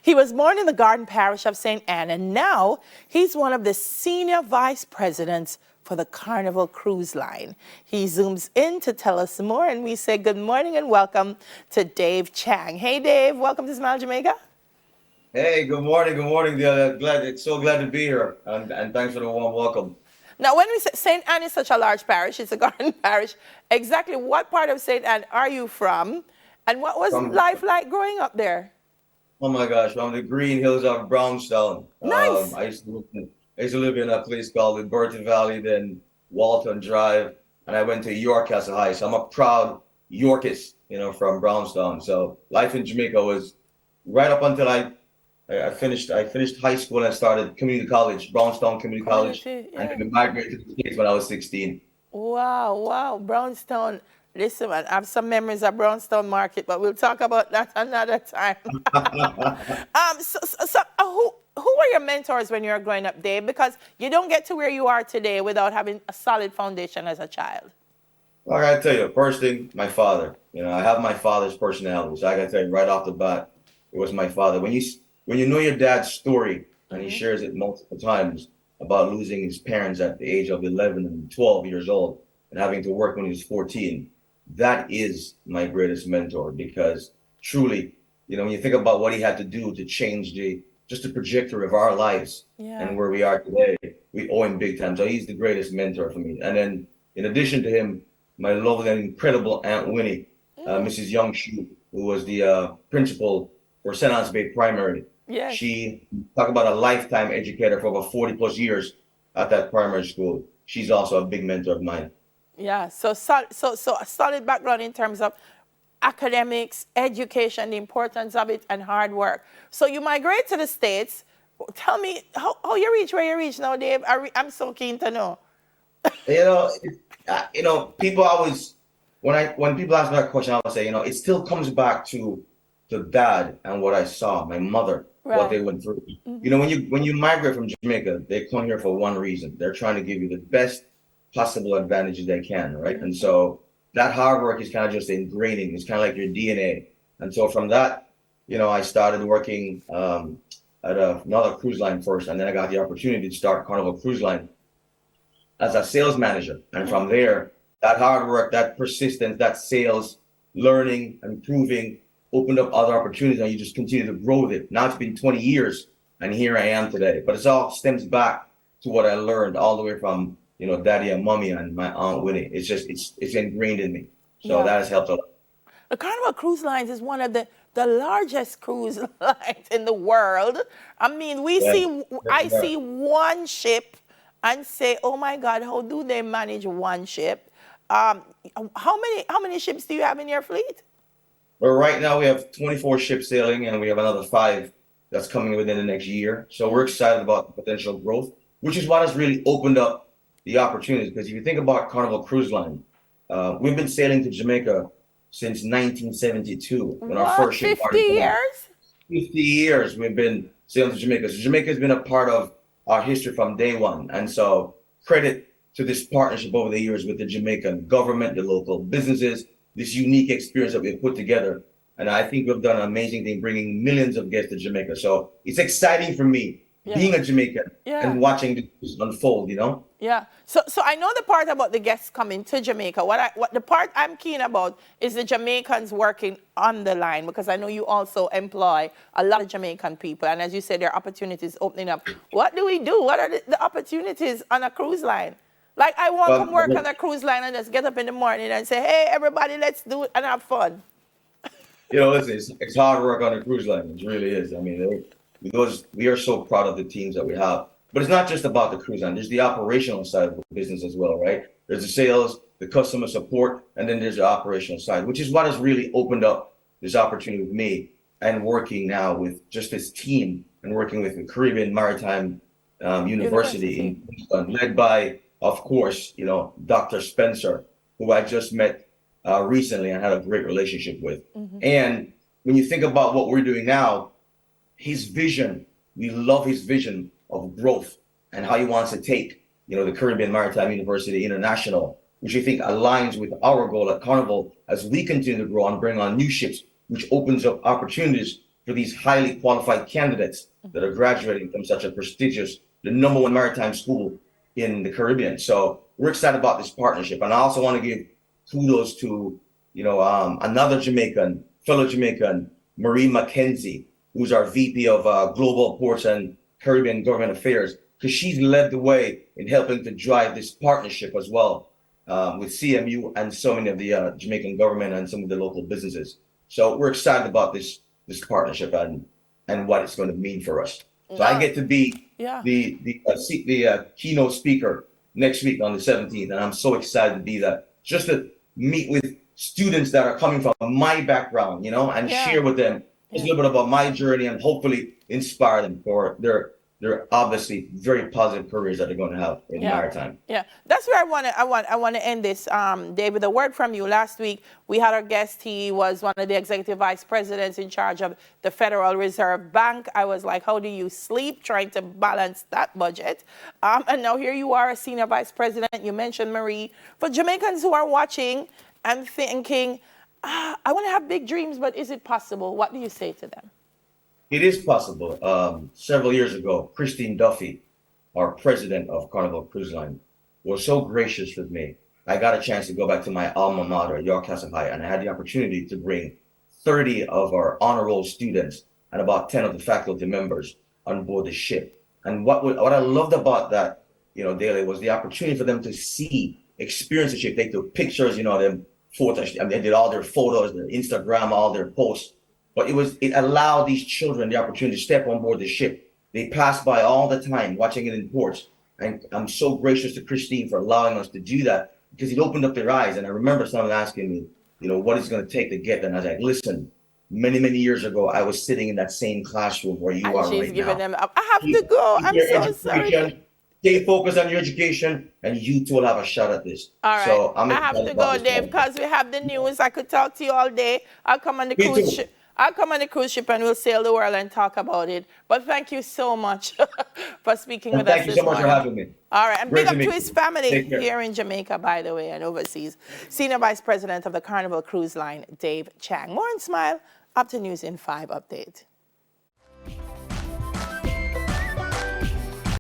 He was born in the Garden Parish of St. Anne, and now he's one of the senior vice presidents for the Carnival Cruise Line. He zooms in to tell us more, and we say good morning and welcome to Dave Chang. Hey, Dave, welcome to Smile Jamaica. Hey, good morning. So glad to be here, and thanks for the warm welcome. Now, when we say St. Anne is such a large parish, it's a garden parish, exactly what part of St. Anne are you from, and what was From life like growing up there? Oh my gosh, from the green hills of Brownstown. Nice. I used to live in a place called the Burton Valley, then Walton Drive, and I went to York Castle High. So I'm a proud Yorkist, from Brownstown. So life in Jamaica was right up until I finished high school and started community college, Brownstown Community College, Community, and yeah. then migrated to the States when I was 16. Wow, wow, Brownstown. Listen, man, I have some memories of Brownstown Market, but we'll talk about that another time. Who were your mentors when you were growing up, Dave? Because you don't get to where you are today without having a solid foundation as a child. Well, I gotta tell you, first thing, my father. I have my father's personality, so I gotta tell you right off the bat, it was my father. When you know your dad's story, and he shares it multiple times about losing his parents at the age of 11 and 12 years old, and having to work when he was 14, that is my greatest mentor. Because truly, when you think about what he had to do to change the trajectory of our lives Yeah. and where we are today, we owe him big time. So he's the greatest mentor for me. And then, in addition to him, my lovely and incredible Aunt Winnie, Mrs. Young Shu, who was the principal for St. Anne's Bay Primary. Yes. She talk about a lifetime educator for over 40 plus years at that primary school. She's also a big mentor of mine. Yeah. So a solid background in terms of academics, education, the importance of it, and hard work. So you migrate to the States. Tell me how you reach where you reach now, Dave. I'm so keen to know. People always when people ask me that question, I would say, it still comes back to dad and what I saw, my mother, what they Right. went through. When you migrate from Jamaica, they come here for one reason. They're trying to give you the best possible advantages they can, right? And so that hard work is kind of just ingraining. It's kind of like your DNA. And so from that, I started working at another cruise line first, and then I got the opportunity to start Carnival Cruise Line as a sales manager. And from there, that hard work, that persistence, that sales, learning, improving, opened up other opportunities, and you just continue to grow with it. Now it's been 20 years, and here I am today. But it all stems back to what I learned all the way from, daddy and mommy and my Aunt Winnie. It's ingrained in me. So Yeah. that has helped a lot. The Carnival Cruise Lines is one of the largest cruise lines in the world. I mean, Yeah. I see one ship and say, oh my God, how do they manage one ship? Um, how many ships do you have in your fleet? But right now we have 24 ships sailing, and we have another five that's coming within the next year. So we're excited about the potential growth, which is what has really opened up the opportunities. Because if you think about Carnival Cruise Line, we've been sailing to Jamaica since 1972 when our What, first ship 50 started going. years? 50 years we've been sailing to Jamaica. So Jamaica has been a part of our history from day one. And so credit to this partnership over the years with the Jamaican government, the local businesses, this unique experience that we've put together. And I think we've done an amazing thing bringing millions of guests to Jamaica. So it's exciting for me Yeah. being a Jamaican Yeah. and watching this unfold. Yeah. So I know the part about the guests coming to Jamaica. What the part I'm keen about is the Jamaicans working on the line, because I know you also employ a lot of Jamaican people, and as you said, there are opportunities opening up. What do we do? What are the opportunities on a cruise line? Like, I won't come work on Well, a cruise line and just get up in the morning and say, hey, everybody, let's do it and have fun. listen, it's hard work on a cruise line. It really is. I mean, because we are so proud of the teams that we have. But it's not just about the cruise line. There's the operational side of the business as well, right? There's the sales, the customer support, and then there's the operational side, which is what has really opened up this opportunity with me and working now with just this team and working with the Caribbean Maritime University University. in Houston, led by, of course, Dr. Spencer, who I just met recently and had a great relationship with. And when you think about what we're doing now, his vision, we love his vision of growth and how he wants to take, the Caribbean Maritime University International, which I think aligns with our goal at Carnival as we continue to grow and bring on new ships, which opens up opportunities for these highly qualified candidates that are graduating from such a prestigious, the #1 maritime school in the Caribbean. So we're excited about this partnership. And I also want to give kudos to, another fellow Jamaican, Marie Mackenzie, who's our VP of Global Ports and Caribbean Government Affairs, because she's led the way in helping to drive this partnership as well with CMU and so many of the Jamaican government and some of the local businesses. So we're excited about this partnership and what it's going to mean for us. So I get to be the keynote speaker next week on the 17th, and I'm so excited to be that, just to meet with students that are coming from my background, and share with them a little bit about my journey and hopefully inspire them for their obviously very positive careers that they're going to have in maritime. Yeah, that's where I want to end this. David, a word from you. Last week we had our guest. He was one of the executive vice presidents in charge of the Federal Reserve Bank. I was like, how do you sleep trying to balance that budget? And now here you are, a senior vice president. You mentioned Marie. For Jamaicans who are watching and thinking, I want to have big dreams, but is it possible? What do you say to them? It is possible. Several years ago, Christine Duffy, our president of Carnival Cruise Line, was so gracious with me. I got a chance to go back to my alma mater, York Castle High, and I had the opportunity to bring 30 of our honor roll students and about 10 of the faculty members on board the ship. And what I loved about that, Daly, was the opportunity for them to experience the ship. They took pictures, them photos, and they did all their photos, their Instagram, all their posts. But it allowed these children the opportunity to step on board the ship. They passed by all the time, watching it in ports. And I'm so gracious to Christine for allowing us to do that, because it opened up their eyes. And I remember someone asking me, what is it going to take to get there? And I was like, listen, many, many years ago, I was sitting in that same classroom where you are right now. Them up. I have to go. I'm so sorry. Stay focused on your education, and you two will have a shot at this. All right. So I have to go, Dave, because we have the news. I could talk to you all day. I'll come on the cruise ship. I'll come on the cruise ship and we'll sail the world and talk about it. But thank you so much for speaking with us this morning. Thank you so much for having me. All right. And big up to his family here in Jamaica, by the way, and overseas. Senior Vice President of the Carnival Cruise Line, Dave Chang. More on Smile. Up to News in 5 update.